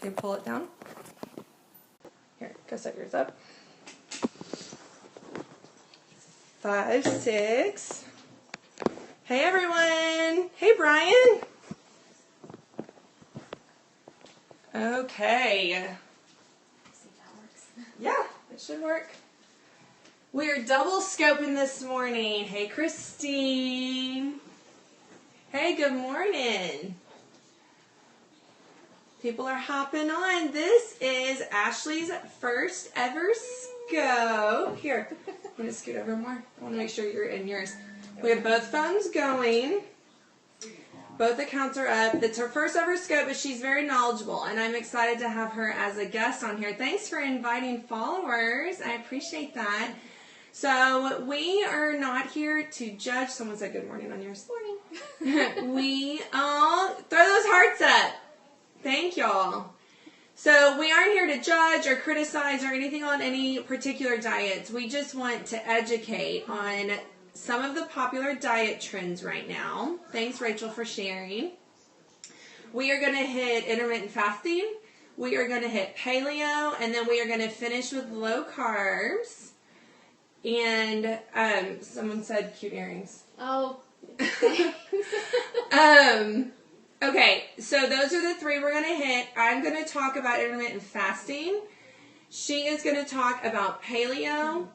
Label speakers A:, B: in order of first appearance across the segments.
A: You pull it down. Here, go set yours up. 5, 6. Hey everyone. Hey Brian. Okay.
B: See if that works.
A: Yeah, it should work. We are double scoping this morning. Hey Christine. Hey, good morning. People are hopping on. This is Ashley's first ever scope. Here, I'm going to scoot over more. I want to make sure you're in yours. We have both phones going. Both accounts are up. It's her first ever scope, but she's very knowledgeable, and I'm excited to have her as a guest on here. Thanks for inviting followers. I appreciate that. So we are not here to judge. Someone said good morning on yours.
B: Morning.
A: We all throw those hearts up. Thank y'all. So we aren't here to judge or criticize or anything on any particular diets. We just want to educate on some of the popular diet trends right now. Thanks, Rachel, for sharing. We are going to hit intermittent fasting. We are going to hit paleo, and then we are going to finish with low carbs. And someone said cute earrings.
B: Oh.
A: Okay, so those are the 3 we're going to hit. I'm going to talk about intermittent fasting. She is going to talk about paleo.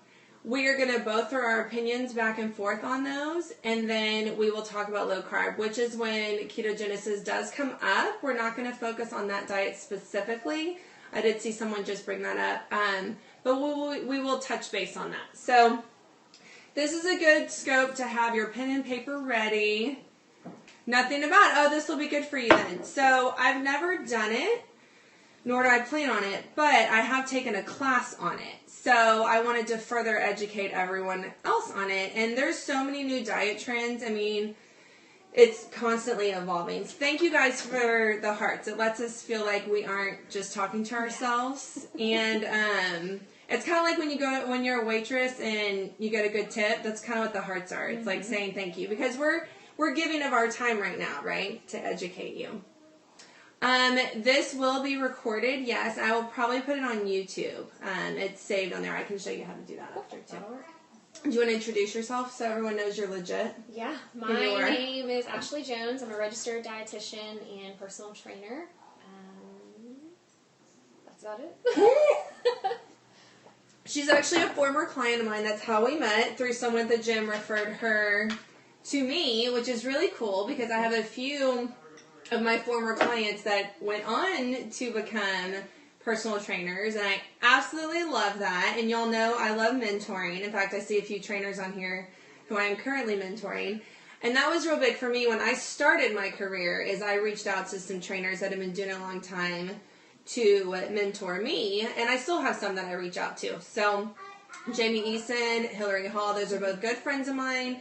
A: We are going to both throw our opinions back and forth on those, and then we will talk about low carb, which is when ketogenesis does come up. We're not going to focus on that diet specifically. I did see someone just bring that up, but we will touch base on that. So this is a good scope to have your pen and paper ready. Nothing about, oh, this will be good for you then. So I've never done it, nor do I plan on it, but I have taken a class on it. So I wanted to further educate everyone else on it. And there's so many new diet trends. I mean, it's constantly evolving. So thank you guys for the hearts. It lets us feel like we aren't just talking to ourselves. And it's kind of like when you're a waitress and you get a good tip. That's kind of what the hearts are. It's like saying thank you, because we're giving of our time right now, right, to educate you. This will be recorded. Yes, I will probably put it on YouTube. It's saved on there. I can show you how to do that after too. Do you want to introduce yourself so everyone knows you're legit?
B: Yeah, my name is Ashley Jones. I'm a registered dietitian and personal trainer. That's about it.
A: She's actually a former client of mine. That's how we met, through someone at the gym referred her to me, which is really cool because I have a few of my former clients that went on to become personal trainers, and I absolutely love that. And y'all know I love mentoring. In fact, I see a few trainers on here who I am currently mentoring. And that was real big for me when I started my career, is I reached out to some trainers that have been doing it a long time to mentor me, and I still have some that I reach out to. So Jamie Eason, Hillary Hall, those are both good friends of mine.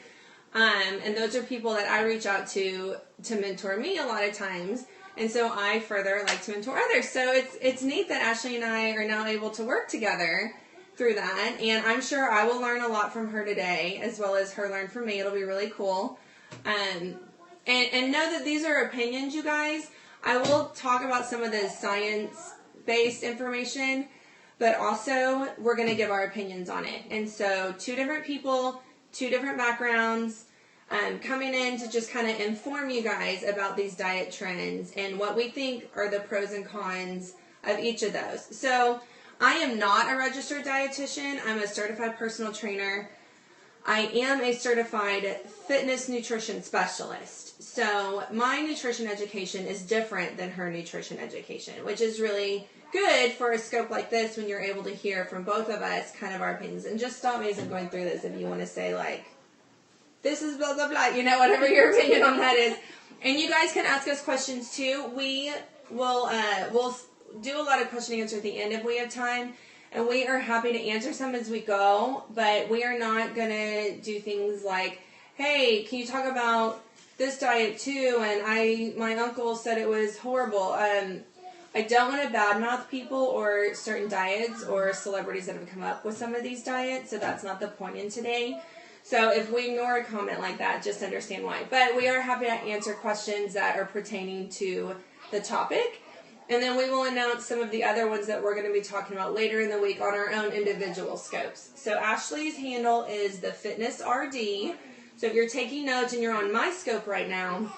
A: And those are people that I reach out to mentor me a lot of times. And so I further like to mentor others. So it's neat that Ashley and I are now able to work together through that. And I'm sure I will learn a lot from her today, as well as her learn from me. It'll be really cool. And know that these are opinions, you guys. I will talk about some of the science-based information, but also we're going to give our opinions on it. And so 2 different people, 2 different backgrounds, coming in to just kind of inform you guys about these diet trends and what we think are the pros and cons of each of those. So I am not a registered dietitian. I'm a certified personal trainer. I am a certified fitness nutrition specialist. So my nutrition education is different than her nutrition education, which is really good for a scope like this when you're able to hear from both of us kind of our opinions. And just stop me as I'm going through this if you want to say, like, this is blah, blah, blah, you know, whatever your opinion on that is. And you guys can ask us questions too. We will we'll do a lot of question and answer at the end if we have time. And we are happy to answer some as we go, but we are not going to do things like, hey, can you talk about this diet too? And my uncle said it was horrible. I don't want to badmouth people or certain diets or celebrities that have come up with some of these diets, so that's not the point in today. So if we ignore a comment like that, just understand why. But we are happy to answer questions that are pertaining to the topic. And then we will announce some of the other ones that we're going to be talking about later in the week on our own individual scopes. So Ashley's handle is the Fitness RD. So if you're taking notes and you're on my scope right now,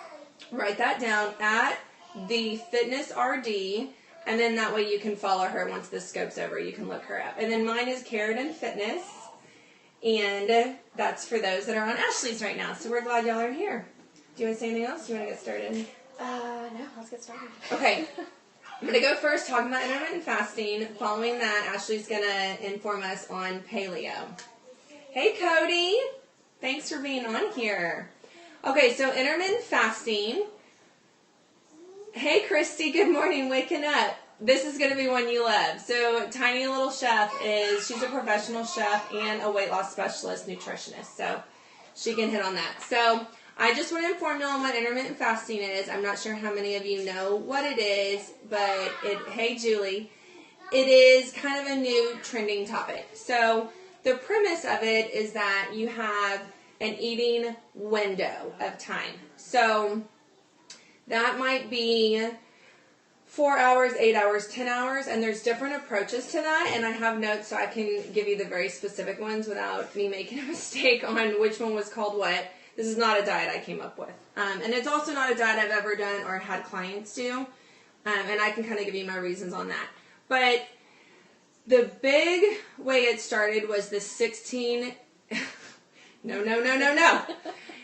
A: write that down at the Fitness RD. And then that way you can follow her once the scope's over. You can look her up. And then mine is Carrot Fitness. And that's for those that are on Ashley's right now. So we're glad y'all are here. Do you want to say anything else? Do you want to get started?
B: No, let's get started.
A: Okay. I'm going to go first talking about intermittent fasting. Following that, Ashley's going to inform us on paleo. Hey, Cody. Thanks for being on here. Okay, so intermittent fasting. Hey, Christy. Good morning. Waking up. This is going to be one you love. So Tiny Little Chef she's a professional chef and a weight loss specialist nutritionist. So she can hit on that. So I just want to inform you on what intermittent fasting is. I'm not sure how many of you know what it is, but hey, Julie, it is kind of a new trending topic. So the premise of it is that you have an eating window of time. So that might be 4 hours, 8 hours, 10 hours, and there's different approaches to that, and I have notes so I can give you the very specific ones without me making a mistake on which one was called what. This is not a diet I came up with. And it's also not a diet I've ever done or had clients do, and I can kind of give you my reasons on that. But the big way it started was the 16... no.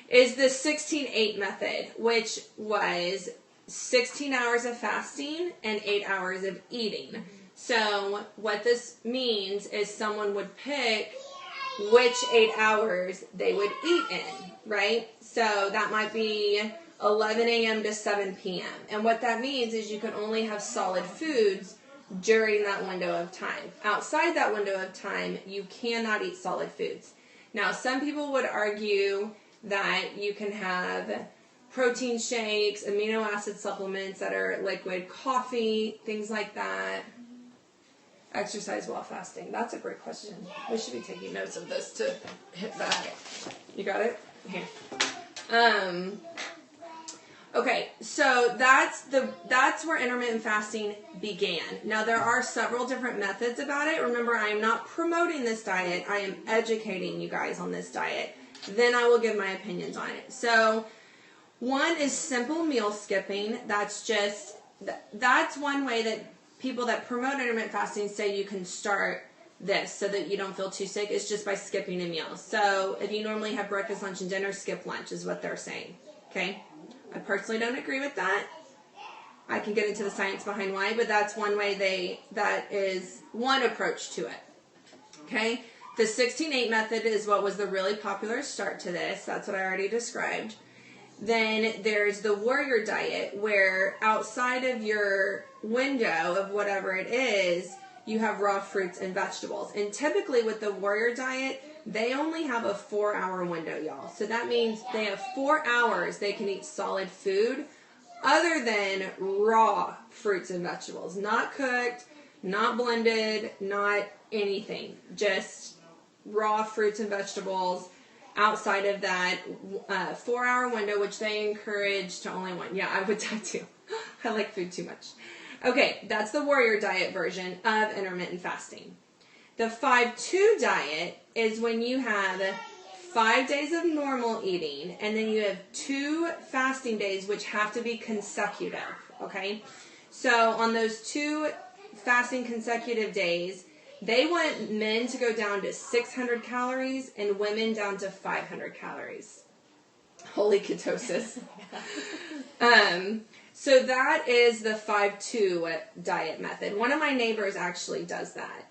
A: Is the 16-8 method, which was 16 hours of fasting and 8 hours of eating. So what this means is someone would pick which 8 hours they would eat in, right? So that might be 11 a.m. to 7 p.m. And what that means is you can only have solid foods during that window of time. Outside that window of time, you cannot eat solid foods. Now, some people would argue that you can have protein shakes, amino acid supplements that are liquid, coffee, things like that. Exercise while fasting. That's a great question. We should be taking notes of this to hit back. You got it? Here. Okay, so that's where intermittent fasting began. Now, there are several different methods about it. Remember, I am not promoting this diet. I am educating you guys on this diet. Then I will give my opinions on it. So one is simple meal skipping. That's one way that people that promote intermittent fasting say you can start this so that you don't feel too sick, is just by skipping a meal. So if you normally have breakfast, lunch, and dinner, skip lunch is what they're saying. Okay? I personally don't agree with that. I can get into the science behind why, but that's one way that is one approach to it. Okay? The 16-8 method is what was the really popular start to this. That's what I already described. Then there's the warrior diet, where outside of your window of whatever it is, you have raw fruits and vegetables. And typically with the warrior diet, they only have a 4-hour window, y'all. So that means they have 4 hours they can eat solid food other than raw fruits and vegetables. Not cooked, not blended, not anything. Just raw fruits and vegetables outside of that 4-hour window, which they encourage to only one. Yeah, I would die too. I like food too much. Okay, that's the warrior diet version of intermittent fasting. The 5-2 diet is when you have 5 days of normal eating, and then you have 2 fasting days, which have to be consecutive, okay? So on those 2 fasting consecutive days, they want men to go down to 600 calories and women down to 500 calories. Holy ketosis. So that is the 5-2 diet method. One of my neighbors actually does that.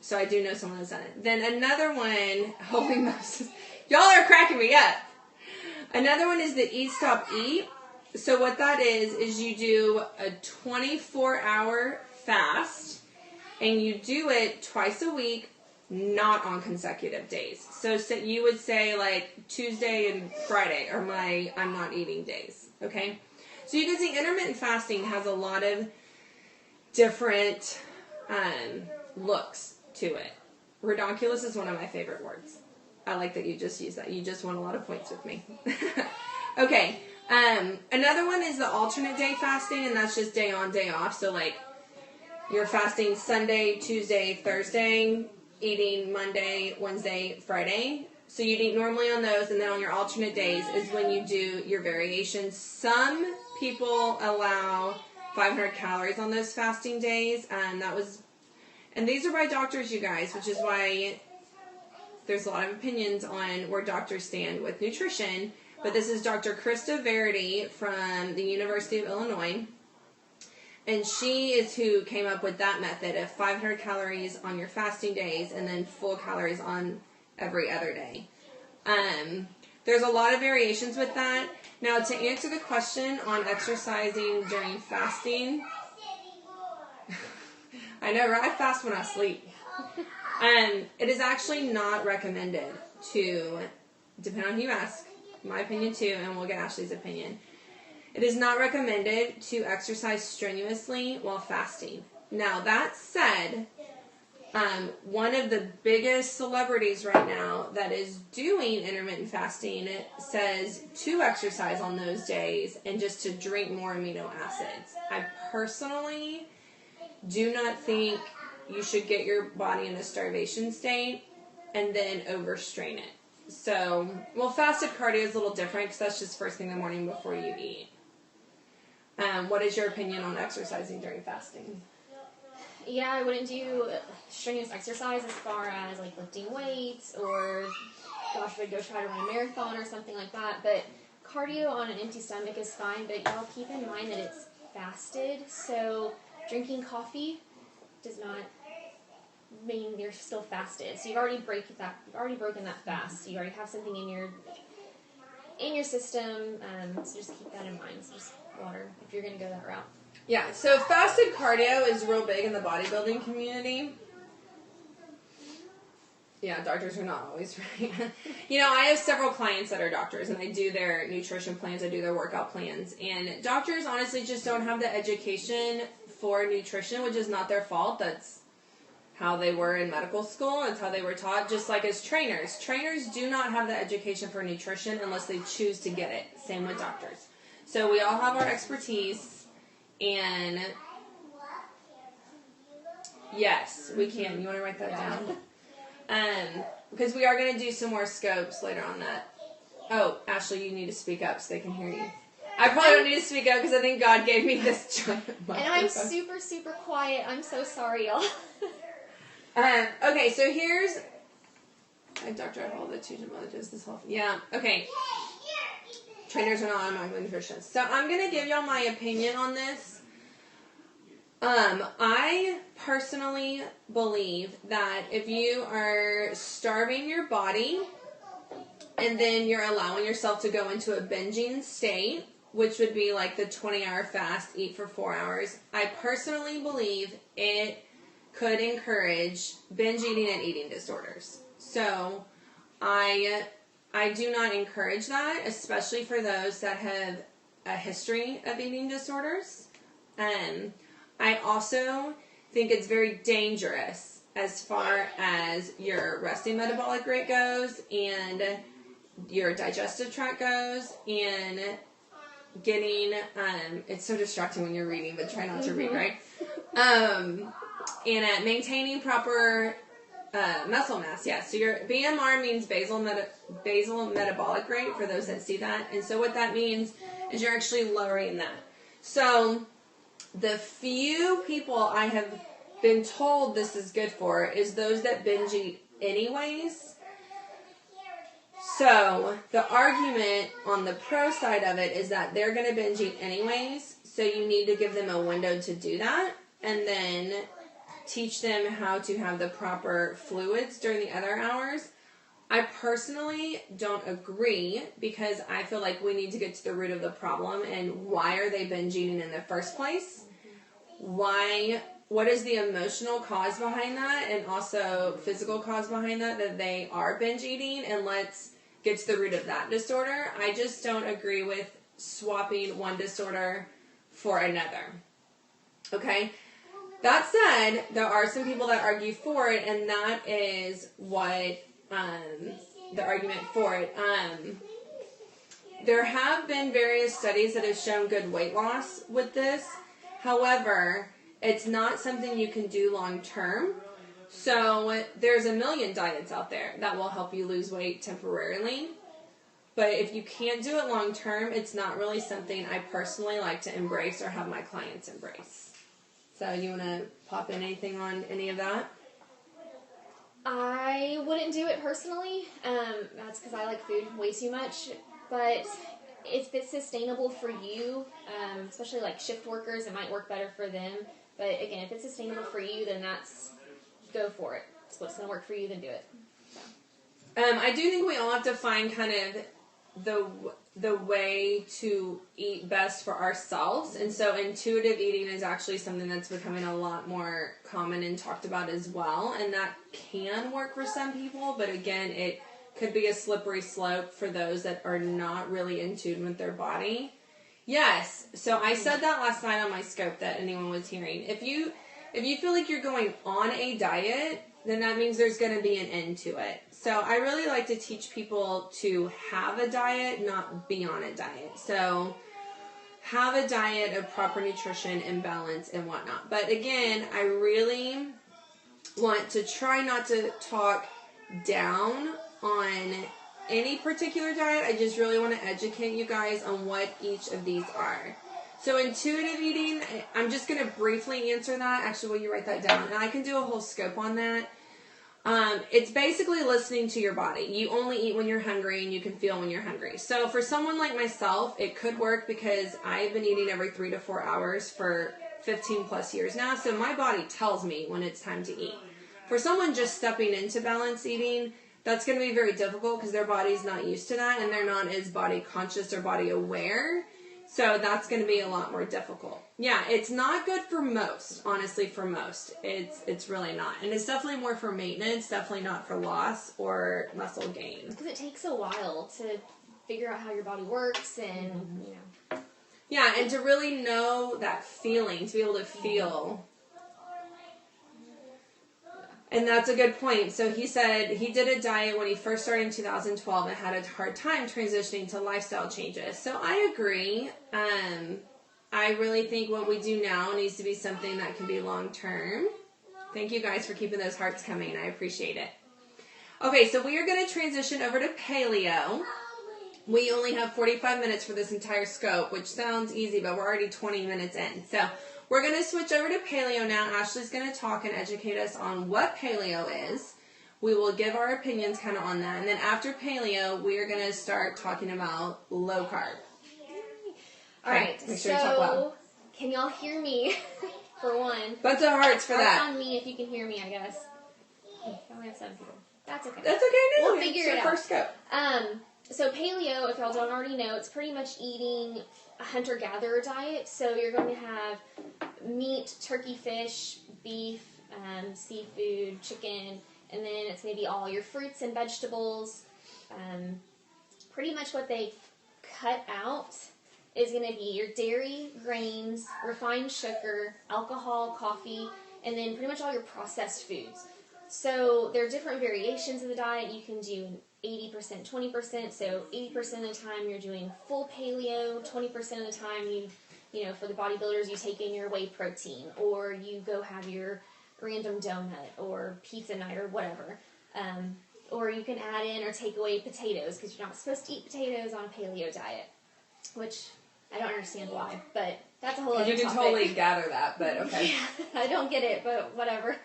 A: So I do know someone that's done it. Then another one, holy Moses, y'all are cracking me up. Another one is the Eat, Stop, Eat. So what that is you do a 24-hour fast, and you do it twice a week, not on consecutive days. So you would say like Tuesday and Friday are my I'm not eating days, okay? So you can see intermittent fasting has a lot of different looks to it. Redonkulous is one of my favorite words. I like that you just use that. You just won a lot of points with me. Okay, Another one is the alternate day fasting, and that's just day on, day off. So, like, you're fasting Sunday, Tuesday, Thursday, eating Monday, Wednesday, Friday. So you'd eat normally on those, and then on your alternate days is when you do your variations. Some people allow 500 calories on those fasting days, and these are by doctors, you guys, which is why there's a lot of opinions on where doctors stand with nutrition. But this is Dr. Krista Verity from the University of Illinois. And she is who came up with that method of 500 calories on your fasting days and then full calories on every other day. There's a lot of variations with that. Now, to answer the question on exercising during fasting, I know, right? I fast when I sleep. It is actually not recommended to, depending on who you ask, my opinion too, and we'll get Ashley's opinion. It is not recommended to exercise strenuously while fasting. Now, that said, one of the biggest celebrities right now that is doing intermittent fasting says to exercise on those days and just to drink more amino acids. I personally do not think you should get your body in a starvation state and then overstrain it. So, well, fasted cardio is a little different because that's just first thing in the morning before you eat. What is your opinion on exercising during fasting?
B: Yeah, I wouldn't do strenuous exercise as far as like lifting weights or, gosh, I'd go try to run a marathon or something like that. But cardio on an empty stomach is fine, but y'all keep in mind that it's fasted. So drinking coffee does not mean you're still fasted. So you've already broken that fast. You already have something in your system. So just keep that in mind. So just water if you're going to go that route.
A: Yeah, so fasted cardio is real big in the bodybuilding community. Yeah, doctors are not always right. You know, I have several clients that are doctors, and I do their nutrition plans, I do their workout plans, and doctors honestly just don't have the education for nutrition, which is not their fault. That's how they were in medical school. It's how they were taught, just like as trainers. Trainers do not have the education for nutrition unless they choose to get it. Same with doctors. So we all have our expertise, and yes, we can. You want to write that down? Because we are going to do some more scopes later on that. Oh, Ashley, you need to speak up so they can hear you. I probably don't need to speak up because I think God gave me this giant microphone.
B: And I'm super, super quiet. I'm so sorry, y'all.
A: Okay, so here's... Dr. Hall, the teacher mother does this whole thing. Yeah, okay. Trainers are not on my nutrition. So I'm going to give y'all my opinion on this. I personally believe that if you are starving your body and then you're allowing yourself to go into a binging state, which would be like the 20-hour fast, eat for 4 hours, I personally believe it could encourage binge eating and eating disorders. So I do not encourage that, especially for those that have a history of eating disorders. I also think it's very dangerous as far as your resting metabolic rate goes and your digestive tract goes, and getting, it's so distracting when you're reading, but try not to read, right? And maintaining proper muscle mass, yeah. So your BMR means basal metabolic rate, for those that see that. And so what that means is you're actually lowering that. So the few people I have been told this is good for is those that binge eat anyways. So the argument on the pro side of it is that they're going to binge eat anyways, so you need to give them a window to do that, and then teach them how to have the proper fluids during the other hours. I personally don't agree, because I feel like we need to get to the root of the problem and why are they binge eating in the first place? What is the emotional cause behind that, and also physical cause behind that they are binge eating, and let's get to the root of that disorder. I just don't agree with swapping one disorder for another. Okay? That said, there are some people that argue for it, and that is what the argument for it. there have been various studies that have shown good weight loss with this. However, it's not something you can do long term. So there's a million diets out there that will help you lose weight temporarily. But if you can't do it long term, it's not really something I personally like to embrace or have my clients embrace. So you want to pop in anything on any of that?
B: I wouldn't do it personally. That's because I like food way too much. But if it's sustainable for you, especially like shift workers, it might work better for them. But again, if it's sustainable for you, then go for it. It's what's going to work for you, then do it. So.
A: I do think we all have to find kind of the way to eat best for ourselves. And so intuitive eating is actually something that's becoming a lot more common and talked about as well. And that can work for some people, but again, it could be a slippery slope for those that are not really in tune with their body. Yes, so I said that last night on my scope that anyone was hearing. If you feel like you're going on a diet, then that means there's going to be an end to it. So I really like to teach people to have a diet, not be on a diet. So have a diet of proper nutrition and balance and whatnot. But again, I really want to try not to talk down on any particular diet. I just really want to educate you guys on what each of these are. So intuitive eating, I'm just going to briefly answer that. Actually, will you write that down? And I can do a whole scope on that. It's basically listening to your body. You only eat when you're hungry and you can feel when you're hungry. So for someone like myself, it could work because I've been eating every 3 to 4 hours for 15 plus years now. So my body tells me when it's time to eat. For someone just stepping into balanced eating, that's going to be very difficult because their body's not used to that and they're not as body conscious or body aware. So that's going to be a lot more difficult. Yeah, it's not good for most, honestly, for most. It's really not. And it's definitely more for maintenance, definitely not for loss or muscle gain.
B: Because it takes a while to figure out how your body works and, you know.
A: Yeah, and to really know that feeling, to be able to feel. And that's a good point. So he said he did a diet when he first started in 2012 and had a hard time transitioning to lifestyle changes. So I agree. I really think what we do now needs to be something that can be long-term. Thank you guys for keeping those hearts coming. I appreciate it. Okay, so we are going to transition over to Paleo. We only have 45 minutes for this entire scope, which sounds easy, but we're already 20 minutes in. So we're going to switch over to Paleo now. Ashley's going to talk and educate us on what Paleo is. We will give our opinions kind of on that. And then after Paleo, we are going to start talking about low carb.
B: All right,
A: make sure you talk loud.
B: Can y'all hear me, for one?
A: Bunch of hearts for that.
B: Hearts on me if you can hear me, I guess. I only have 7 people. That's okay.
A: That's okay, no.
B: We'll figure it out.
A: First scope.
B: So Paleo, if y'all don't already know, it's pretty much eating a hunter-gatherer diet. So you're going to have meat, turkey, fish, beef, seafood, chicken, and then it's going to be all your fruits and vegetables. Pretty much what they cut out is going to be your dairy, grains, refined sugar, alcohol, coffee, and then pretty much all your processed foods. So there are different variations of the diet. You can do 80%, 20%. So 80% of the time you're doing full paleo. 20% of the time you know, for the bodybuilders, you take in your whey protein, or you go have your random donut or pizza night or whatever. Or you can add in or take away potatoes because you're not supposed to eat potatoes on a paleo diet, which I don't understand why, but that's a whole other topic.
A: You can totally gather that, but okay.
B: Yeah, I don't get it, but whatever.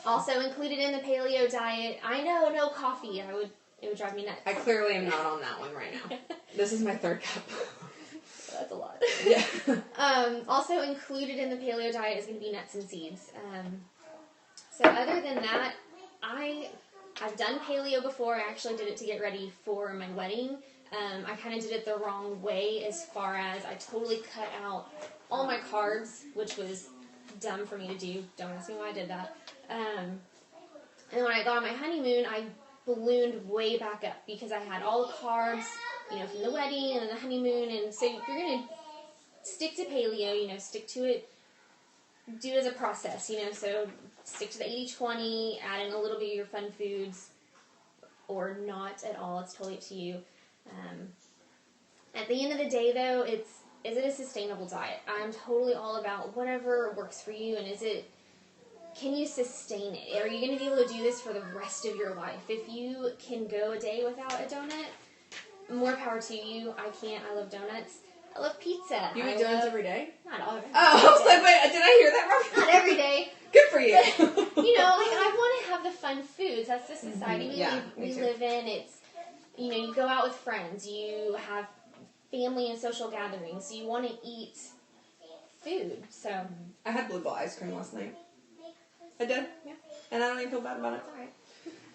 B: Also included in the paleo diet, I know, no coffee. It would drive me nuts.
A: I clearly am not on that one right now. This is my 3rd cup.
B: That's a lot.
A: Yeah.
B: Also included in the paleo diet is going to be nuts and seeds. So other than that, I've done paleo before. I actually did it to get ready for my wedding. I kind of did it the wrong way as far as I totally cut out all my carbs, which was dumb for me to do. Don't ask me why I did that. And when I got on my honeymoon, I ballooned way back up because I had all the carbs, you know, from the wedding and then the honeymoon. And so if you're going to stick to paleo, you know, stick to it, do it as a process, you know, so stick to the 80-20, add in a little bit of your fun foods, or not at all. It's totally up to you. At the end of the day, though, is it a sustainable diet? I'm totally all about whatever works for you, and can you sustain it? Are you going to be able to do this for the rest of your life? If you can go a day without a donut, more power to you. I can't. I love donuts. I love pizza.
A: You eat donuts every day?
B: Not all.
A: Oh, I was like, wait, did I hear that wrong?
B: Not every day.
A: Good for you.
B: But, I want to have the fun foods. That's the society we live in. It's, you go out with friends. You have family and social gatherings. You want to eat food. So
A: I had Bluebell ice cream last night. I did. Yeah. And I don't even feel bad about it.
B: It's all right.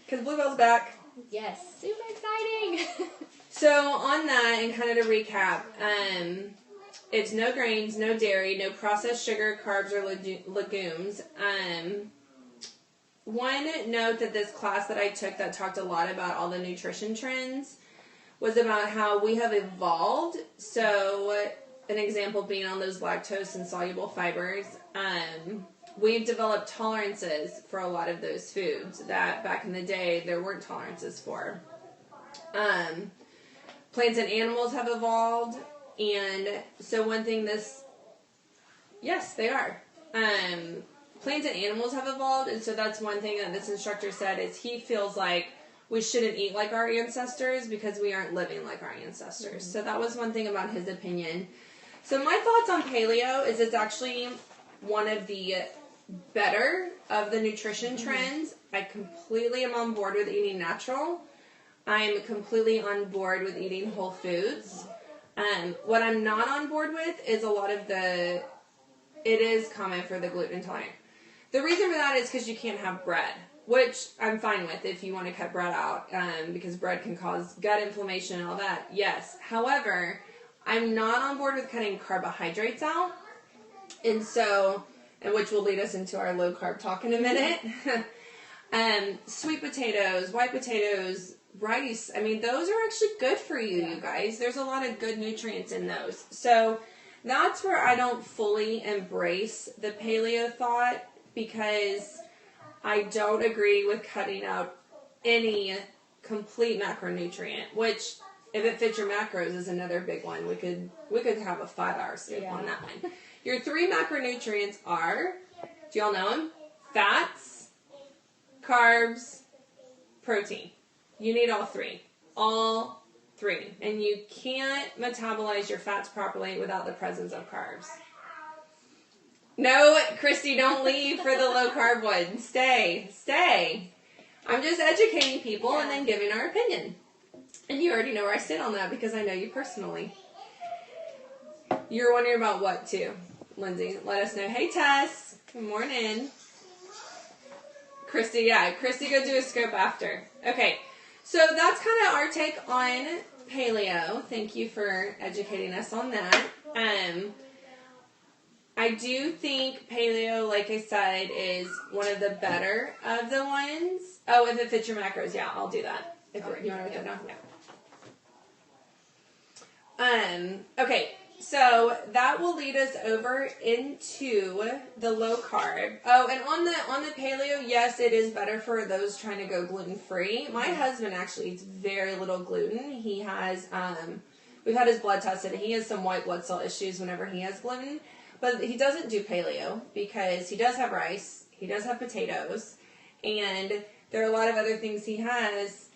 A: Because Bluebell's back.
B: Yes. Super exciting.
A: So on that, and kind of to recap, it's no grains, no dairy, no processed sugar, carbs, or legumes. One note that this class that I took that talked a lot about all the nutrition trends was about how we have evolved. So an example being on those lactose and soluble fibers. We've developed tolerances for a lot of those foods that back in the day there weren't tolerances for. Plants and animals have evolved, and so one thing yes, they are. Plants and animals have evolved, and so that's one thing that this instructor said is he feels like we shouldn't eat like our ancestors because we aren't living like our ancestors. So that was one thing about his opinion. So my thoughts on paleo is it's actually one of the better of the nutrition trends. I completely am on board with eating natural. I'm completely on board with eating whole foods. What I'm not on board with is a lot of it is common for the gluten intolerant. The reason for that is because you can't have bread, which I'm fine with if you want to cut bread out, because bread can cause gut inflammation and all that. Yes. However, I'm not on board with cutting carbohydrates out. And which will lead us into our low carb talk in a minute. Sweet potatoes, white potatoes, rice. I mean, those are actually good for you, you guys. There's a lot of good nutrients in those. So that's where I don't fully embrace the paleo thought, because I don't agree with cutting out any complete macronutrient, which if it fits your macros is another big one. We could have a 5-hour scoop on that one. Your 3 macronutrients are, do y'all know them? Fats, carbs, protein. You need all 3. All 3. And you can't metabolize your fats properly without the presence of carbs. No, Christy, don't leave for the low carb one. Stay. I'm just educating people and then giving our opinion. And you already know where I stand on that because I know you personally. You're wondering about what too, Lindsay? Let us know. Hey, Tess. Good morning. Christy, go do a scope after. Okay, so that's kind of our take on paleo. Thank you for educating us on that. I do think paleo, like I said, is one of the better of the ones. Oh, if it fits your macros, yeah, I'll do that. If you want to write that down? Yeah. Okay, so that will lead us over into the low carb. Oh, and on the paleo, yes, it is better for those trying to go gluten free. My husband actually eats very little gluten. He has we've had his blood tested. He has some white blood cell issues whenever he has gluten, but he doesn't do paleo because he does have rice, he does have potatoes, and there are a lot of other things he has.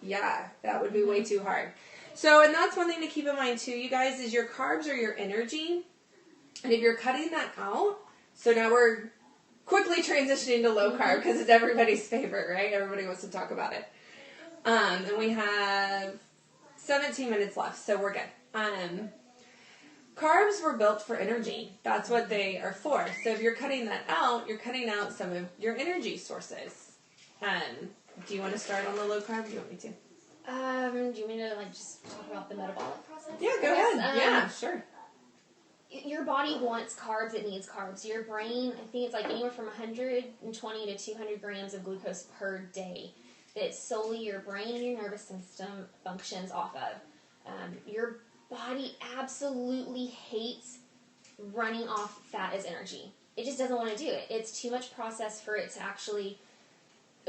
A: Yeah, that would be way too hard. So, and that's one thing to keep in mind too, you guys, is your carbs are your energy. And if you're cutting that out, so now we're quickly transitioning to low carb because it's everybody's favorite, right? Everybody wants to talk about it. And we have 17 minutes left, so we're good. Carbs were built for energy. That's what they are for. So if you're cutting that out, you're cutting out some of your energy sources. Do you want to start on the low carb? Do you want me to?
B: Do you want me to just talk about the metabolic process?
A: Yeah, go ahead. Yeah, sure.
B: Your body wants carbs, it needs carbs. Your brain, I think it's anywhere from 120 to 200 grams of glucose per day that solely your brain and your nervous system functions off of. Your body absolutely hates running off fat as energy. It just doesn't want to do it. It's too much process for it to actually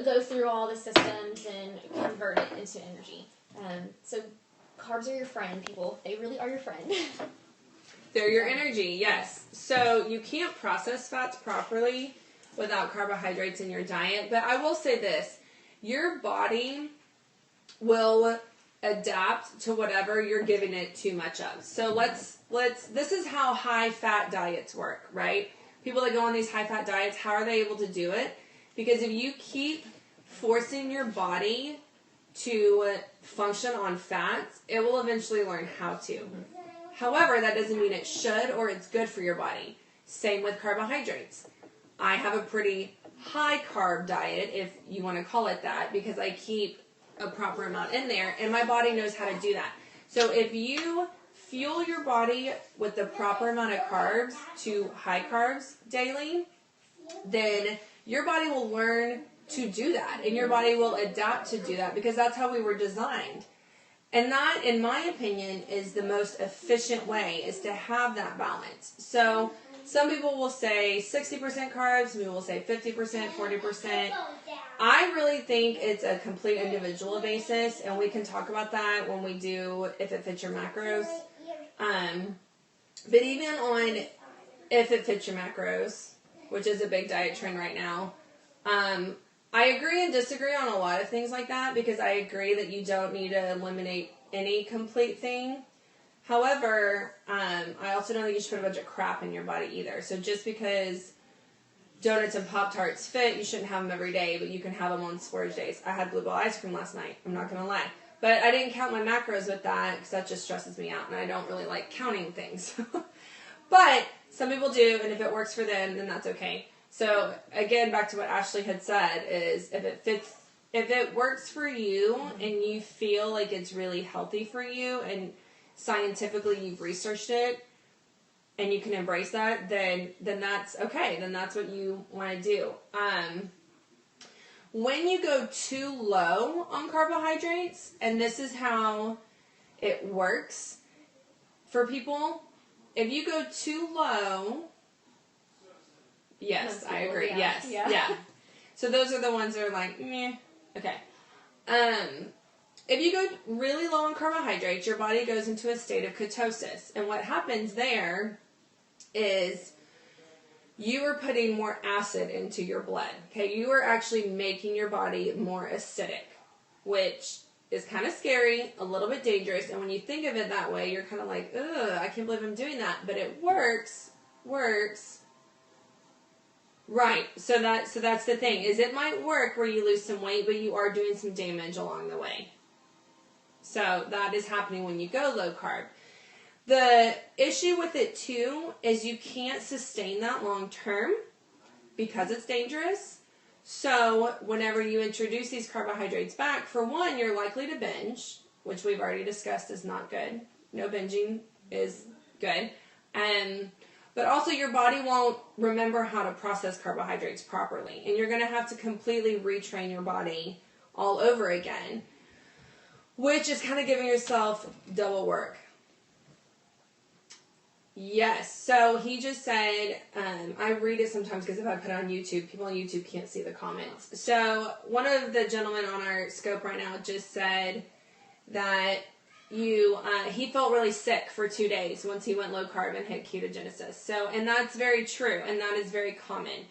B: go through all the systems and convert it into energy. So carbs are your friend, people. They really are your friend.
A: They're your energy, yes. So you can't process fats properly without carbohydrates in your diet. But I will say this, your body will adapt to whatever you're giving it too much of. So this is how high fat diets work, right? People that go on these high fat diets, how are they able to do it? Because if you keep forcing your body to function on fats, it will eventually learn how to. However, that doesn't mean it should or it's good for your body. Same with carbohydrates. I have a pretty high carb diet, if you want to call it that, because I keep a proper amount in there, and my body knows how to do that. So if you fuel your body with the proper amount of carbs to high carbs daily, then your body will learn to do that, and your body will adapt to do that, because that's how we were designed. And that, in my opinion, is the most efficient way, is to have that balance. So some people will say 60% carbs, some people will say 50%, 40%. I really think it's a complete individual basis, and we can talk about that when we do If It Fits Your Macros. But even on If It Fits Your Macros, which is a big diet trend right now, I agree and disagree on a lot of things like that, because I agree that you don't need to eliminate any complete thing. However, I also don't think you should put a bunch of crap in your body either. So just because donuts and Pop-Tarts fit, you shouldn't have them every day, but you can have them on splurge days. I had Bluebell ice cream last night. I'm not going to lie. But I didn't count my macros with that, because that just stresses me out, and I don't really like counting things. But some people do, and if it works for them, then that's okay. So again, back to what Ashley had said, is if it works for you and you feel like it's really healthy for you, and scientifically you've researched it and you can embrace that, then that's okay. Then that's what you want to do. When you go too low on carbohydrates, and this is how it works for people, if you go too low, yes, I agree.
B: Yeah.
A: Yes, yeah. So those are the ones that are like, meh. Okay. If you go really low on carbohydrates, your body goes into a state of ketosis. And what happens there is you are putting more acid into your blood. Okay, you are actually making your body more acidic, which is kind of scary, a little bit dangerous. And when you think of it that way, you're kind of like, ugh, I can't believe I'm doing that. But it works. Right, so that's the thing, is it might work where you lose some weight, but you are doing some damage along the way. So that is happening when you go low carb. The issue with it too is you can't sustain that long term because it's dangerous. So whenever you introduce these carbohydrates back, for one, you're likely to binge, which we've already discussed is not good. No binging is good. But also your body won't remember how to process carbohydrates properly. And you're going to have to completely retrain your body all over again, which is kind of giving yourself double work. Yes, so he just said, I read it sometimes because if I put it on YouTube, people on YouTube can't see the comments. So one of the gentlemen on our scope right now just said that he felt really sick for 2 days once he went low carb and hit ketogenesis. So, and that's very true, and that is very common.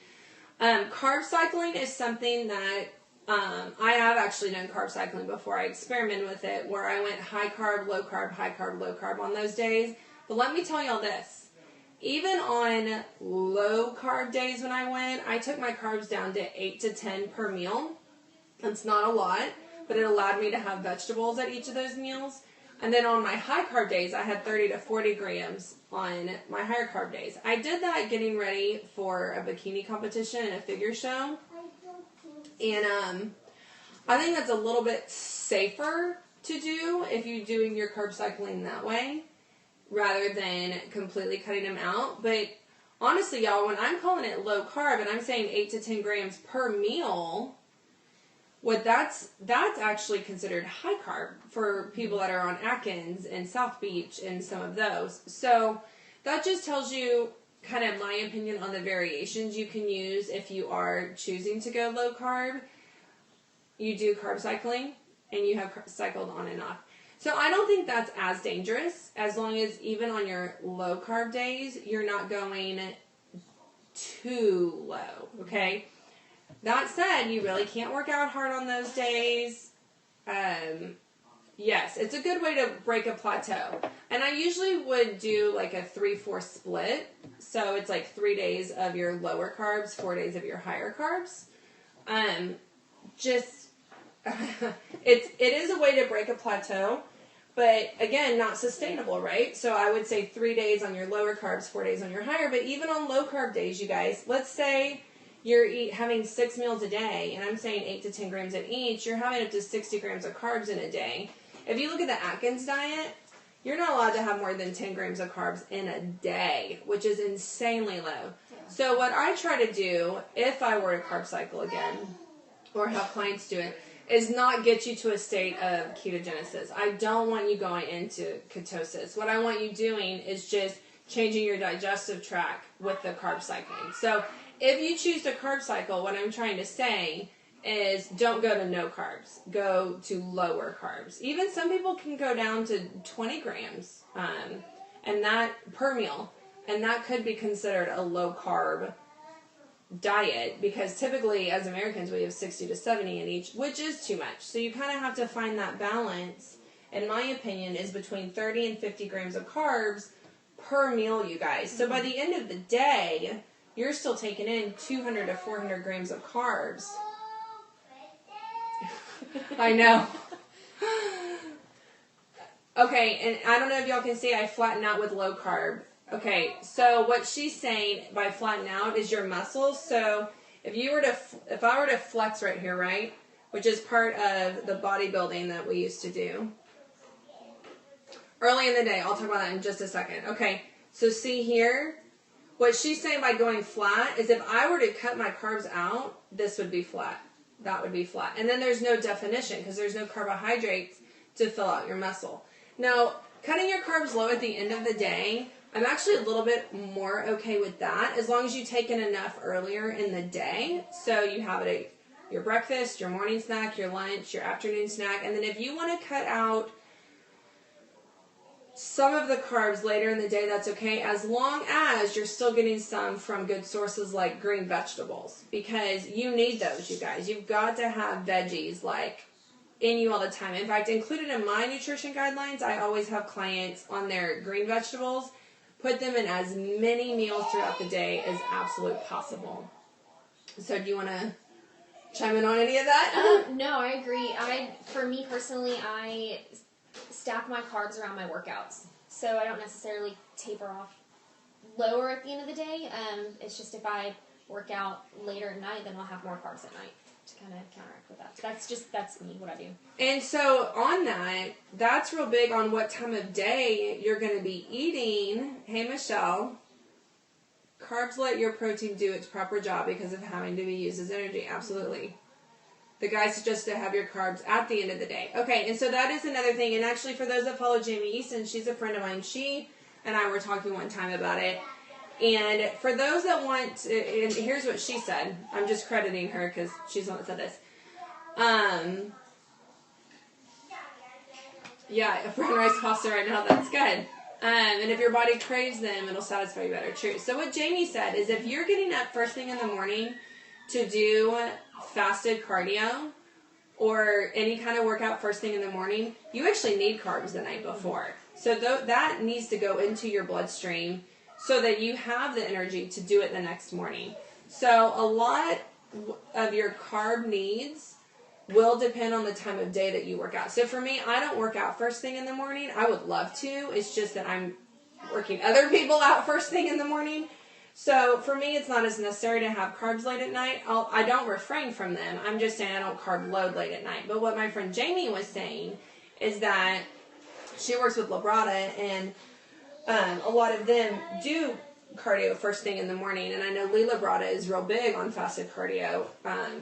A: Carb cycling is something that I have actually done carb cycling before. I experimented with it, where I went high carb, low carb on those days. But let me tell y'all this. Even on low carb days when I went, I took my carbs down to 8 to 10 per meal. That's not a lot, but it allowed me to have vegetables at each of those meals. And then on my high carb days, I had 30 to 40 grams on my higher carb days. I did that getting ready for a bikini competition and a figure show. And I think that's a little bit safer to do if you're doing your carb cycling that way, rather than completely cutting them out. But honestly, y'all, when I'm calling it low carb and I'm saying 8 to 10 grams per meal, that's actually considered high carb for people that are on Atkins and South Beach and some of those. So that just tells you kind of my opinion on the variations you can use if you are choosing to go low carb. You do carb cycling and you have cycled on and off. So I don't think that's as dangerous, as long as even on your low carb days, you're not going too low, okay? That said, you really can't work out hard on those days. Yes, it's a good way to break a plateau. And I usually would do like a 3-4 split. So it's like 3 days of your lower carbs, 4 days of your higher carbs. It is a way to break a plateau, but again, not sustainable, right? So I would say 3 days on your lower carbs, 4 days on your higher. But even on low carb days, you guys, let's say you're having 6 meals a day, and I'm saying 8 to 10 grams in each, you're having up to 60 grams of carbs in a day. If you look at the Atkins diet, you're not allowed to have more than 10 grams of carbs in a day, which is insanely low. Yeah. So what I try to do, if I were to carb cycle again, or have clients do it, is not get you to a state of ketogenesis. I don't want you going into ketosis. What I want you doing is just changing your digestive tract with the carb cycling. So if you choose to carb cycle, what I'm trying to say is don't go to no carbs. Go to lower carbs. Even some people can go down to 20 grams and that per meal. And that could be considered a low carb diet, because typically as Americans we have 60 to 70 in each, which is too much. So you kind of have to find that balance, in my opinion, is between 30 and 50 grams of carbs per meal, you guys. So by the end of the day, you're still taking in 200 to 400 grams of carbs. I know. Okay, and I don't know if y'all can see, I flatten out with low carb. Okay, so what she's saying by flatten out is your muscles. So if I were to flex right here, right, which is part of the bodybuilding that we used to do early in the day. I'll talk about that in just a second. Okay, so see here, what she's saying by going flat is if I were to cut my carbs out, this would be flat. That would be flat. And then there's no definition because there's no carbohydrates to fill out your muscle. Now, cutting your carbs low at the end of the day, I'm actually a little bit more okay with that, as long as you take in enough earlier in the day. So you have it at your breakfast, your morning snack, your lunch, your afternoon snack. And then if you want to cut out some of the carbs later in the day, that's okay, as long as you're still getting some from good sources like green vegetables, because you need those, you guys. You've got to have veggies like in you all the time. In fact, included in my nutrition guidelines, I always have clients on their green vegetables, put them in as many meals throughout the day as absolutely possible. So do you want to chime in on any of that?
B: No, I agree. For me personally, I stack my carbs around my workouts. So I don't necessarily taper off lower at the end of the day. It's just if I work out later at night, then I'll have more carbs at night to kind of counteract with that. That's me, what I do.
A: And so on that, that's real big on what time of day you're going to be eating. Hey, Michelle, carbs let your protein do its proper job because of having to be used as energy. Absolutely. The guy suggests to have your carbs at the end of the day. Okay, and so that is another thing. And actually, for those that follow Jamie Easton, she's a friend of mine. She and I were talking one time about it. And for those that want to, and here's what she said. I'm just crediting her because she's the one that said this. Yeah, brown rice pasta right now, that's good. And if your body craves them, it'll satisfy you better. True. So what Jamie said is if you're getting up first thing in the morning to do fasted cardio or any kind of workout first thing in the morning, you actually need carbs the night before. So that needs to go into your bloodstream so that you have the energy to do it the next morning. So a lot of your carb needs will depend on the time of day that you work out. So for me, I don't work out first thing in the morning. I would love to. It's just that I'm working other people out first thing in the morning. So for me, it's not as necessary to have carbs late at night. I don't refrain from them. I'm just saying I don't carb load late at night. But what my friend Jamie was saying is that she works with Labrada, and a lot of them do cardio first thing in the morning. And I know Lee Labrada is real big on fasted cardio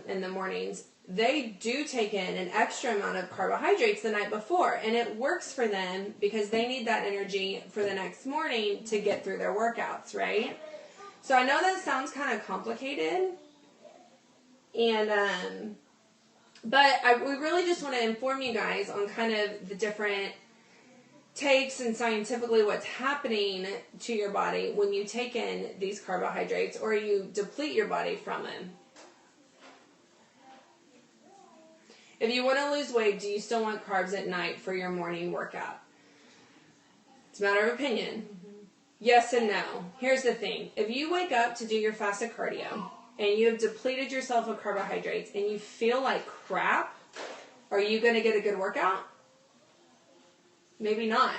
A: in the mornings. They do take in an extra amount of carbohydrates the night before, and it works for them because they need that energy for the next morning to get through their workouts, right? So I know that sounds kind of complicated, and but we really just want to inform you guys on kind of the different takes and scientifically what's happening to your body when you take in these carbohydrates or you deplete your body from them. If you want to lose weight, do you still want carbs at night for your morning workout? It's a matter of opinion. Yes and no. Here's the thing. If you wake up to do your fasted cardio and you have depleted yourself of carbohydrates and you feel like crap, are you going to get a good workout? Maybe not.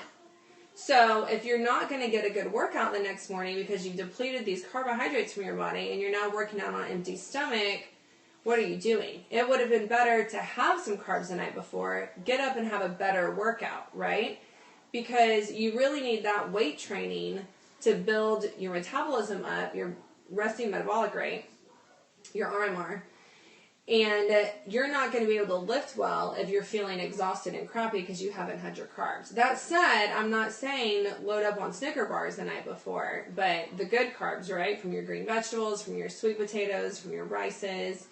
A: So if you're not going to get a good workout the next morning because you've depleted these carbohydrates from your body and you're now working out on an empty stomach, what are you doing? It would have been better to have some carbs the night before, get up and have a better workout, right? Because you really need that weight training to build your metabolism up, your resting metabolic rate, your RMR. And you're not going to be able to lift well if you're feeling exhausted and crappy because you haven't had your carbs. That said, I'm not saying load up on Snicker bars the night before, but the good carbs, right? From your green vegetables, from your sweet potatoes, from your rices.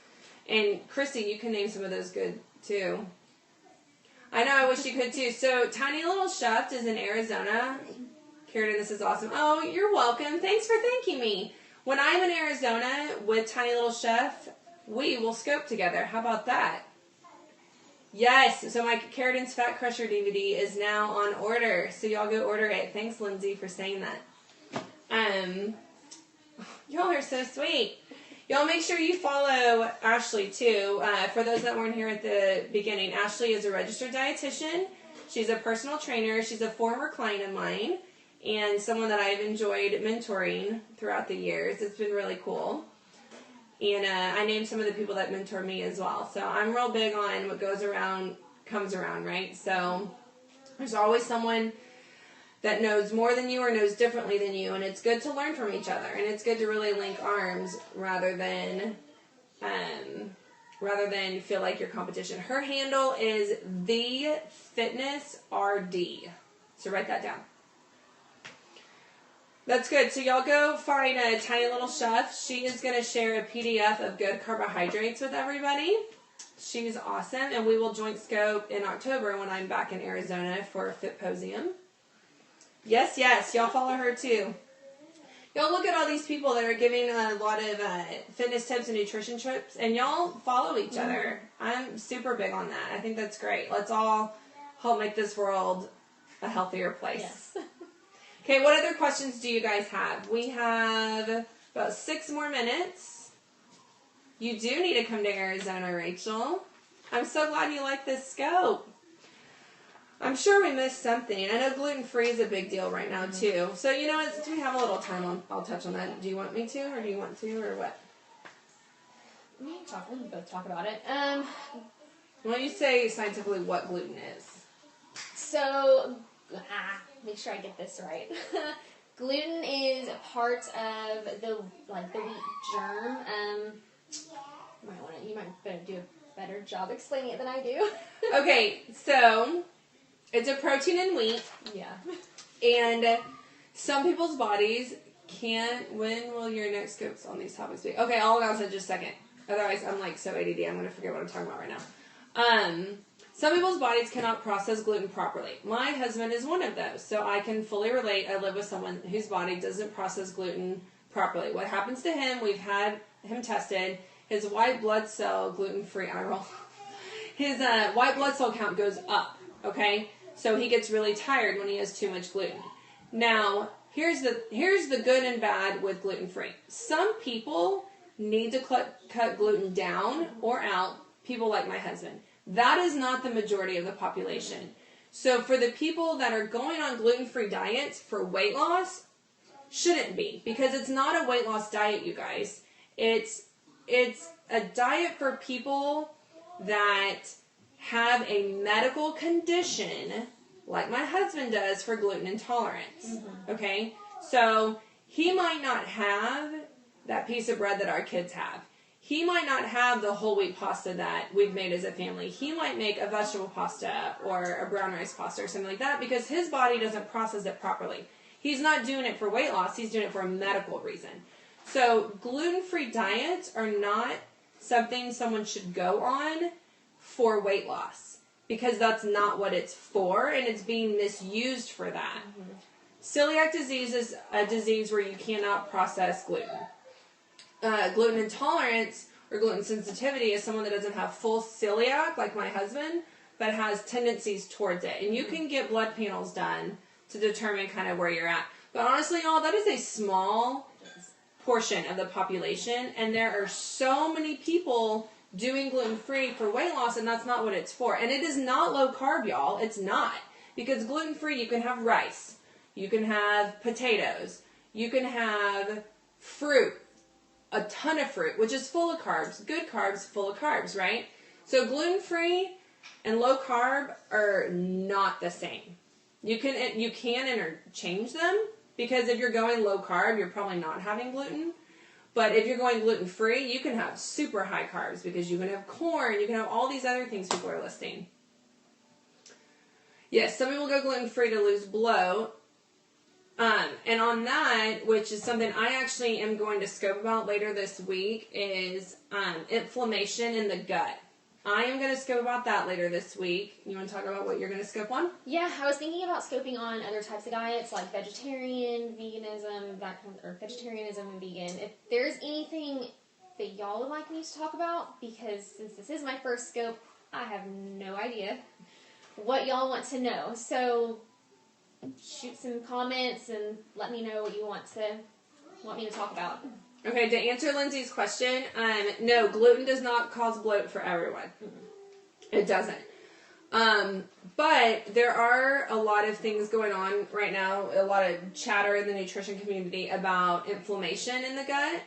A: And Chrissy, you can name some of those good too. I know, I wish you could too. So Tiny Little Chef is in Arizona. Karen, this is awesome. Oh, you're welcome. Thanks for thanking me. When I'm in Arizona with Tiny Little Chef, we will scope together. How about that? Yes. So my Keratin's Fat Crusher DVD is now on order. So y'all go order it. Thanks, Lindsay, for saying that. Y'all are so sweet. Y'all make sure you follow Ashley too. For those that weren't here at the beginning, Ashley is a registered dietitian. She's a personal trainer. She's a former client of mine and someone that I've enjoyed mentoring throughout the years. It's been really cool. And I named some of the people that mentor me as well. So I'm real big on what goes around comes around, right? So there's always someone that knows more than you or knows differently than you, and it's good to learn from each other, and it's good to really link arms rather than feel like your competition. Her handle is The Fitness RD, so write that down. That's good. So y'all go find a Tiny Little Chef. She is going to share a PDF of good carbohydrates with everybody. She's awesome, and we will joint scope in October when I'm back in Arizona for Fitposium. Yes, yes. Y'all follow her too. Y'all look at all these people that are giving a lot of fitness tips and nutrition tips, and y'all follow each other. I'm super big on that. I think that's great. Let's all help make this world a healthier place.
B: Yes.
A: Okay, what other questions do you guys have? We have about 6 more minutes. You do need to come to Arizona, Rachel. I'm so glad you like this scope. I'm sure we missed something. I know gluten-free is a big deal right now, too. So, you know what? Since we have a little time, I'll touch on that. Do you want me to, or do you want to, or what?
B: We can both talk about it.
A: Why don't you say scientifically what gluten is?
B: So, make sure I get this right. Gluten is part of the wheat germ. You might better do a better job explaining it than I do.
A: Okay, so it's a protein in wheat.
B: Yeah.
A: And some people's bodies can't. When will your next scopes on these topics be? Okay, I'll announce in just a second. Otherwise, I'm like so ADD, I'm going to forget what I'm talking about right now. Some people's bodies cannot process gluten properly. My husband is one of those, so I can fully relate. I live with someone whose body doesn't process gluten properly. What happens to him, we've had him tested, his white blood cell, gluten-free eye roll, his white blood cell count goes up, okay? So he gets really tired when he has too much gluten. Now, here's the good and bad with gluten-free. Some people need to cut gluten down or out, people like my husband. That is not the majority of the population. So for the people that are going on gluten-free diets for weight loss, shouldn't be, because it's not a weight loss diet, you guys. It's a diet for people that have a medical condition, like my husband does for gluten intolerance. Okay? So he might not have that piece of bread that our kids have. He might not have the whole wheat pasta that we've made as a family. He might make a vegetable pasta or a brown rice pasta or something like that because his body doesn't process it properly. He's not doing it for weight loss. He's doing it for a medical reason. So gluten-free diets are not something someone should go on for weight loss. because that's not what it's for, and it's being misused for that. Mm-hmm. Celiac disease is a disease where you cannot process gluten. Gluten intolerance or gluten sensitivity is someone that doesn't have full celiac, like my husband, but has tendencies towards it. And you can get blood panels done to determine kind of where you're at. But honestly, y'all, that is a small portion of the population, and there are so many people doing gluten-free for weight loss, and that's not what it's for. And it is not low carb, y'all. It's not. Because gluten-free, you can have rice. You can have potatoes. You can have fruit. A ton of fruit, which is full of carbs. Good carbs, full of carbs, right? So gluten-free and low carb are not the same. You can interchange them, because if you're going low carb, you're probably not having gluten. But if you're going gluten-free, you can have super high carbs, because you can have corn, you can have all these other things people are listing. Yes, some people go gluten-free to lose bloat. And on that, which is something I actually am going to scope about later this week, is inflammation in the gut. I am going to scope about that later this week. You want to talk about what you're going to scope on?
B: Yeah, I was thinking about scoping on other types of diets, like vegetarian, veganism, or vegetarianism and vegan. If there's anything that y'all would like me to talk about, because since this is my first scope, I have no idea what y'all want to know. So shoot some comments and let me know what you want me to talk about.
A: Okay, to answer Lindsay's question, no, gluten does not cause bloat for everyone. Mm-hmm. It doesn't. But there are a lot of things going on right now, a lot of chatter in the nutrition community about inflammation in the gut.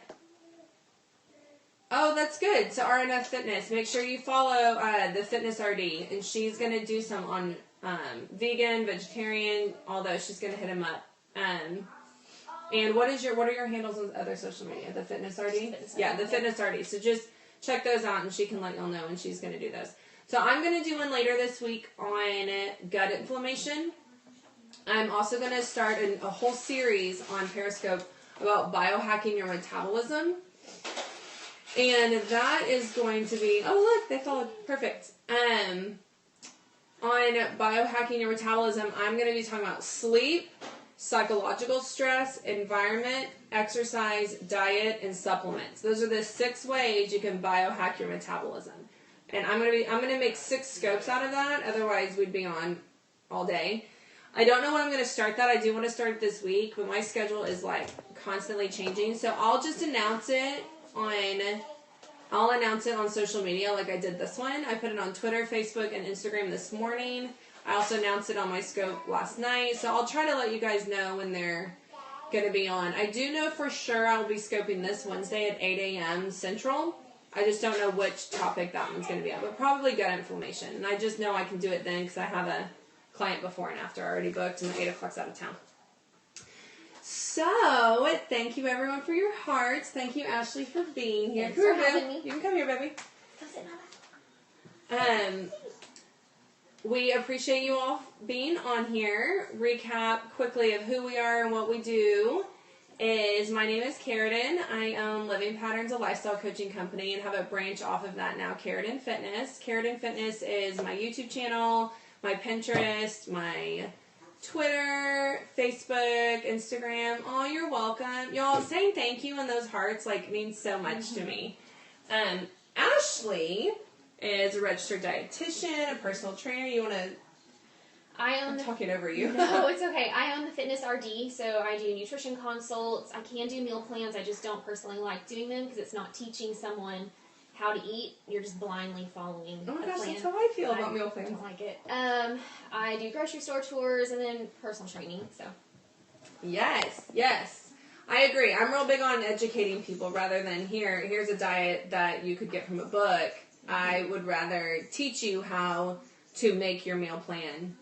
A: Oh, that's good. So RNF Fitness, make sure you follow the Fitness RD, and she's going to do some on vegan, vegetarian, although she's going to hit him up. And what are your handles on other social media? The Fitness RD? Yeah, the Fitness RD. So just check those out, and she can let y'all know when she's going to do those. So I'm going to do one later this week on gut inflammation. I'm also going to start a whole series on Periscope about biohacking your metabolism. And that is going to be, oh look, they followed, perfect. On biohacking your metabolism, I'm going to be talking about sleep, psychological stress, environment, exercise, diet, and supplements. Those are the 6 ways you can biohack your metabolism. And I'm going to make 6 scopes out of that, otherwise we'd be on all day. I don't know when I'm going to start that. I do want to start this week, but my schedule is like constantly changing. So I'll just announce it on social media like I did this one. I put it on Twitter, Facebook, and Instagram this morning. I also announced it on my scope last night. So I'll try to let you guys know when they're going to be on. I do know for sure I'll be scoping this Wednesday at 8 a.m. Central. I just don't know which topic that one's going to be on, but probably gut inflammation. And I just know I can do it then because I have a client before and after already booked, and 8 o'clock's out of town. So, thank you everyone for your hearts. Thank you, Ashley, for being here.
B: Thanks for having me.
A: You can come here, baby. We appreciate you all being on here. Recap quickly of who we are and what we do is my name is Keratin. I own Living Patterns, a lifestyle coaching company, and have a branch off of that now, Keratin Fitness. Keratin Fitness is my YouTube channel, my Pinterest, my Twitter, Facebook, Instagram. Oh, you're welcome. Y'all, saying thank you and those hearts means so much to me. Ashley is a registered dietitian, a personal trainer. You want to... I'm talking over you.
B: No, it's okay. I own the Fitness RD, so I do nutrition consults. I can do meal plans. I just don't personally like doing them because it's not teaching someone how to eat. You're just blindly following
A: Oh my
B: a
A: gosh,
B: plan.
A: that's how I feel about meal plans.
B: I don't like it. I do grocery store tours and then personal training. So
A: Yes. I agree. I'm real big on educating people rather than here's a diet that you could get from a book. I would rather teach you how to make your meal plan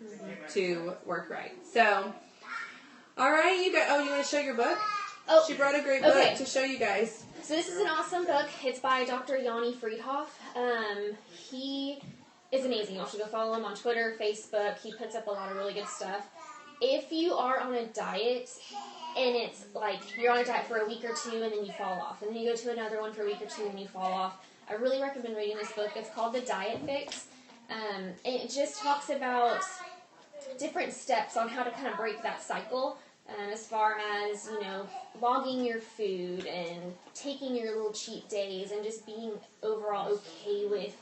A: to work right. So, all right, you guys. Oh, you want to show your book?
B: Oh,
A: she brought a great book to show you guys.
B: So this is an awesome book. It's by Dr. Yanni Friedhoff. He is amazing. You should go follow him on Twitter, Facebook. He puts up a lot of really good stuff. If you are on a diet and it's like you're on a diet for a week or 2 and then you fall off, and then you go to another one for a week or 2 and you fall off, I really recommend reading this book. It's called The Diet Fix. It just talks about different steps on how to kind of break that cycle, as far as, you know, logging your food and taking your little cheat days and just being overall okay with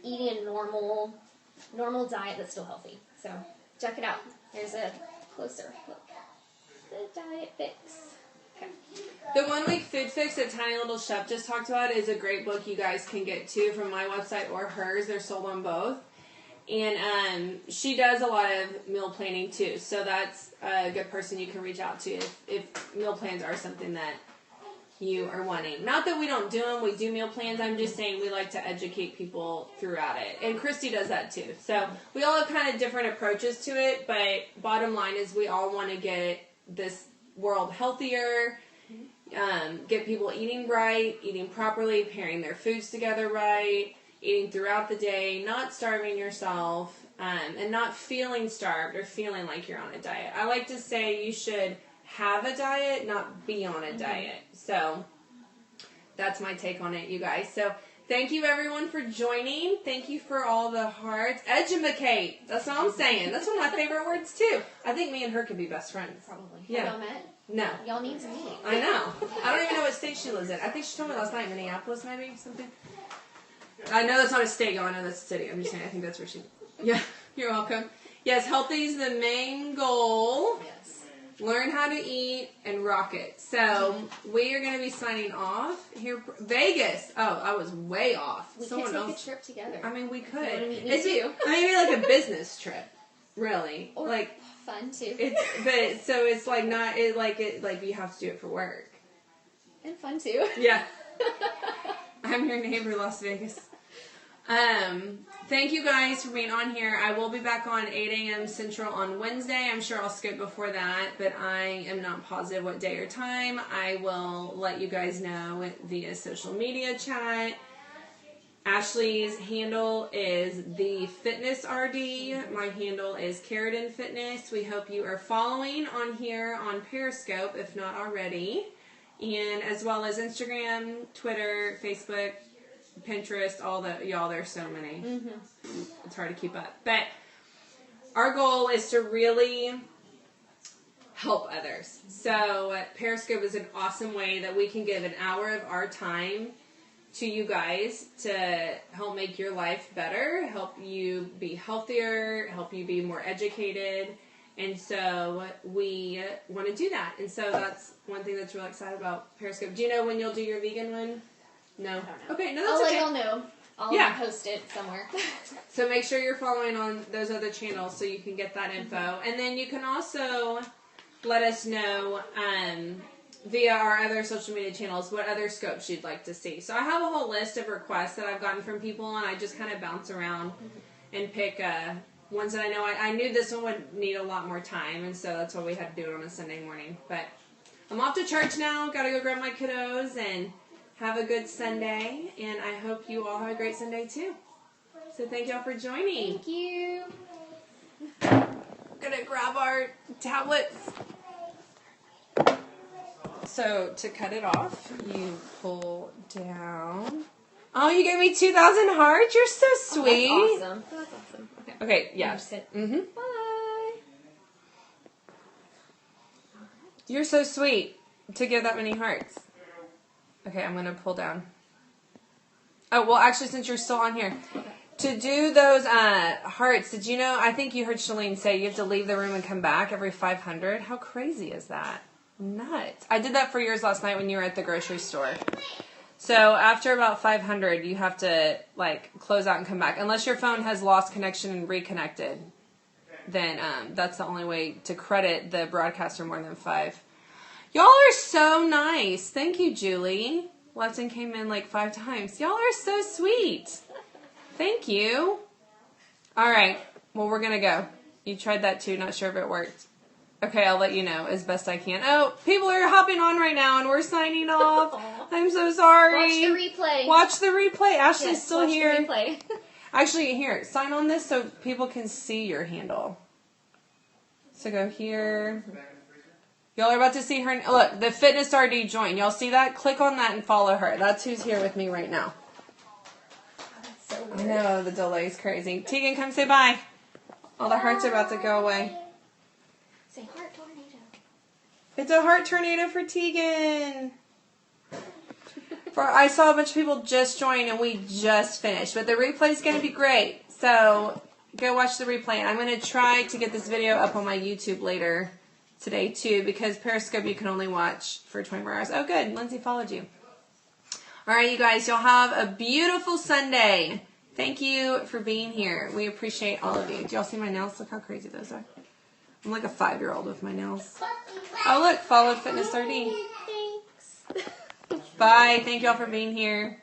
B: eating a normal diet that's still healthy. So check it out. Here's a closer look. The Diet Fix. Okay.
A: The 1 Week Food Fix that Tiny Little Chef just talked about is a great book you guys can get too from my website or hers. They're sold on both. And she does a lot of meal planning too. So that's a good person you can reach out to if meal plans are something that you are wanting. Not that we don't do them. We do meal plans. I'm just saying we like to educate people throughout it. And Christy does that too. So we all have kind of different approaches to it. But bottom line is we all want to get this world healthier, get people eating right, eating properly, pairing their foods together right, eating throughout the day, not starving yourself, and not feeling starved or feeling like you're on a diet. I like to say you should have a diet, not be on a diet. So that's my take on it, you guys. So thank you, everyone, for joining. Thank you for all the hearts. Educate. That's what I'm saying. That's one of my favorite words, too. I think me and her could be best friends.
B: Probably.
A: Yeah.
B: Have y'all met?
A: No.
B: Y'all need to meet.
A: I know. I don't even know what state she lives in. I think she told me last night, Minneapolis, maybe, something. I know that's not a state, y'all. I know that's a city. I'm just saying, I think that's where she... Yeah, you're welcome. Yes, healthy is the main goal.
B: Yes.
A: Learn how to eat and rock it. So, we are going to be signing off here. Vegas. Oh, I was way off.
B: We could take a trip together.
A: I mean, we could.
B: Me too.
A: Maybe like a business trip. Really.
B: Or
A: like
B: fun too.
A: It's like not like you have to do it for work.
B: And fun too.
A: Yeah. I'm your neighbor, Las Vegas. Thank you guys for being on here. I will be back on 8 a.m. Central on Wednesday. I'm sure I'll skip before that, but I am not positive what day or time. I will let you guys know via social media chat. Ashley's handle is the Fitness RD. My handle is Keratin Fitness. We hope you are following on here on Periscope, if not already, and as well as Instagram, Twitter, Facebook, Pinterest, all the y'all. There's so many. Mm-hmm. It's hard to keep up, but our goal is to really help others. So Periscope is an awesome way that we can give an hour of our time to you guys to help make your life better, help you be healthier, help you be more educated. And so we want to do that. And so that's one thing that's really excited about Periscope. Do you know when you'll do your vegan one? No.
B: I don't know.
A: Okay, no, that's okay.
B: I'll let y'all know. I'll post it somewhere.
A: So make sure you're following on those other channels so you can get that info. Mm-hmm. And then you can also let us know via our other social media channels what other scopes you'd like to see. So I have a whole list of requests that I've gotten from people, and I just kind of bounce around and pick ones that I know. I knew this one would need a lot more time, and so that's why we had to do it on a Sunday morning. But I'm off to church now. Got to go grab my kiddos and have a good Sunday, and I hope you all have a great Sunday too. So thank y'all for joining.
B: Thank you.
A: I'm going to grab our tablets. So to cut it off, you pull down. Oh, you gave me 2,000 hearts? You're so sweet.
B: Oh, that's awesome. That's awesome.
A: Okay, yeah.
B: Mm-hmm. Bye.
A: You're so sweet to give that many hearts. Okay, I'm going to pull down. Oh, well, actually, since you're still on here, to do those hearts, did you know, I think you heard Shalene say you have to leave the room and come back every 500. How crazy is that? Nuts. I did that for yours last night when you were at the grocery store. So after about 500, you have to, close out and come back. Unless your phone has lost connection and reconnected, then that's the only way to credit the broadcaster more than 5. Y'all are so nice. Thank you, Julie. Lefton came in 5 times. Y'all are so sweet. Thank you. All right. Well, we're going to go. You tried that too. Not sure if it worked. Okay, I'll let you know as best I can. Oh, people are hopping on right now, and we're signing off. I'm so sorry.
B: Watch the replay.
A: Watch the replay. Ashley's still
B: watch
A: here.
B: The replay.
A: Actually, here, sign on this so people can see your handle. So go here. Y'all are about to see her. Look, the Fitness RD joined. Y'all see that? Click on that and follow her. That's who's here with me right now.
B: Oh, that's so so
A: I
B: weird.
A: know, the delay's crazy. Tegan, come say bye. All the hearts are about to go away.
B: Say heart tornado.
A: It's a heart tornado for Tegan. I saw a bunch of people just join and we just finished. But the replay is going to be great. So go watch the replay. I'm going to try to get this video up on my YouTube later today too, because Periscope you can only watch for 24 hours. Oh good, Lindsay followed you. All right, you guys, you'll have a beautiful Sunday. Thank you for being here. We appreciate all of you. Do y'all see my nails? Look how crazy those are. I'm like a 5-year-old with my nails. Oh look, followed Fitness 13.
B: Thanks.
A: Bye. Thank y'all for being here.